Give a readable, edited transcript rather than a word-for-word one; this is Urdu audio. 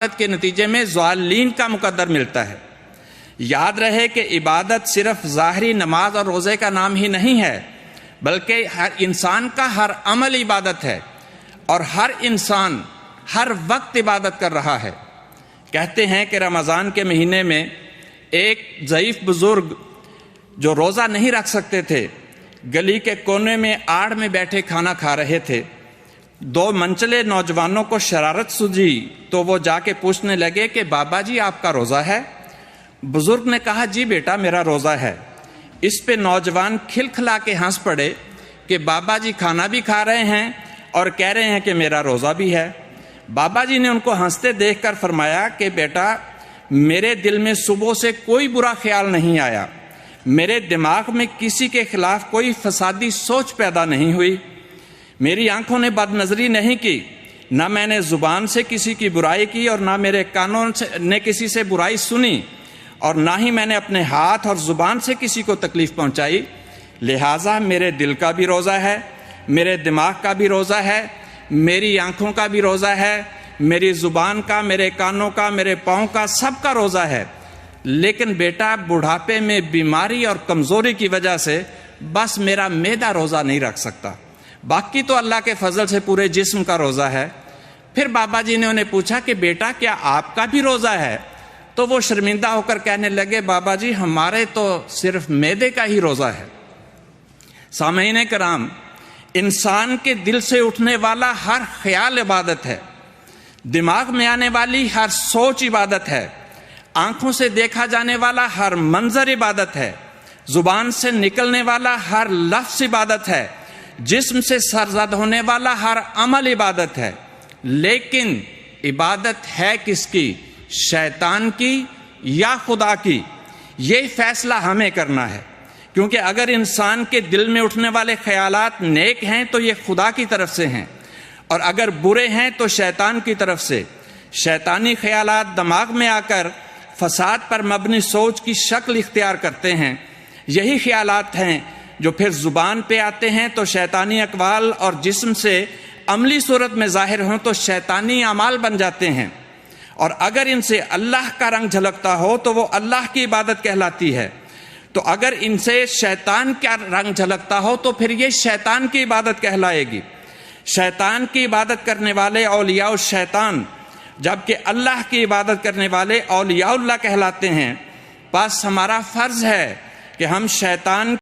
کے نتیجے میں ضالین کا مقدر ملتا ہے۔ یاد رہے کہ عبادت صرف ظاہری نماز اور روزے کا نام ہی نہیں ہے، بلکہ ہر انسان کا ہر عمل عبادت ہے، اور ہر انسان ہر وقت عبادت کر رہا ہے۔ کہتے ہیں کہ رمضان کے مہینے میں ایک ضعیف بزرگ جو روزہ نہیں رکھ سکتے تھے، گلی کے کونے میں آڑ میں بیٹھے کھانا کھا رہے تھے۔ دو منچلے نوجوانوں کو شرارت سوجھی تو وہ جا کے پوچھنے لگے کہ بابا جی آپ کا روزہ ہے؟ بزرگ نے کہا جی بیٹا میرا روزہ ہے۔ اس پہ نوجوان کھلکھلا کے ہنس پڑے کہ بابا جی کھانا بھی کھا رہے ہیں اور کہہ رہے ہیں کہ میرا روزہ بھی ہے۔ بابا جی نے ان کو ہنستے دیکھ کر فرمایا کہ بیٹا میرے دل میں صبح سے کوئی برا خیال نہیں آیا، میرے دماغ میں کسی کے خلاف کوئی فسادی سوچ پیدا نہیں ہوئی، میری آنکھوں نے بد نظری نہیں کی، نہ میں نے زبان سے کسی کی برائی کی اور نہ میرے کانوں نے کسی سے برائی سنی، اور نہ ہی میں نے اپنے ہاتھ اور زبان سے کسی کو تکلیف پہنچائی، لہٰذا میرے دل کا بھی روزہ ہے، میرے دماغ کا بھی روزہ ہے، میری آنکھوں کا بھی روزہ ہے، میری زبان کا، میرے کانوں کا، میرے پاؤں کا، سب کا روزہ ہے۔ لیکن بیٹا بڑھاپے میں بیماری اور کمزوری کی وجہ سے بس میرا معدہ روزہ نہیں رکھ سکتا، باقی تو اللہ کے فضل سے پورے جسم کا روزہ ہے۔ پھر بابا جی نے انہیں پوچھا کہ بیٹا کیا آپ کا بھی روزہ ہے؟ تو وہ شرمندہ ہو کر کہنے لگے بابا جی ہمارے تو صرف معدے کا ہی روزہ ہے۔ سامعین کرام، انسان کے دل سے اٹھنے والا ہر خیال عبادت ہے، دماغ میں آنے والی ہر سوچ عبادت ہے، آنکھوں سے دیکھا جانے والا ہر منظر عبادت ہے، زبان سے نکلنے والا ہر لفظ عبادت ہے، جسم سے سرزد ہونے والا ہر عمل عبادت ہے۔ لیکن عبادت ہے کس کی؟ شیطان کی یا خدا کی؟ یہ فیصلہ ہمیں کرنا ہے، کیونکہ اگر انسان کے دل میں اٹھنے والے خیالات نیک ہیں تو یہ خدا کی طرف سے ہیں، اور اگر برے ہیں تو شیطان کی طرف سے۔ شیطانی خیالات دماغ میں آ کر فساد پر مبنی سوچ کی شکل اختیار کرتے ہیں، یہی خیالات ہیں جو پھر زبان پہ آتے ہیں تو شیطانی اقوال، اور جسم سے عملی صورت میں ظاہر ہوں تو شیطانی اعمال بن جاتے ہیں، اور اگر ان سے اللہ کا رنگ جھلکتا ہو تو وہ اللہ کی عبادت کہلاتی ہے، تو اگر ان سے شیطان کا رنگ جھلکتا ہو تو پھر یہ شیطان کی عبادت کہلائے گی۔ شیطان کی عبادت کرنے والے اولیاء الشیطان، جبکہ اللہ کی عبادت کرنے والے اولیاء اللہ کہلاتے ہیں۔ بس ہمارا فرض ہے کہ ہم شیطان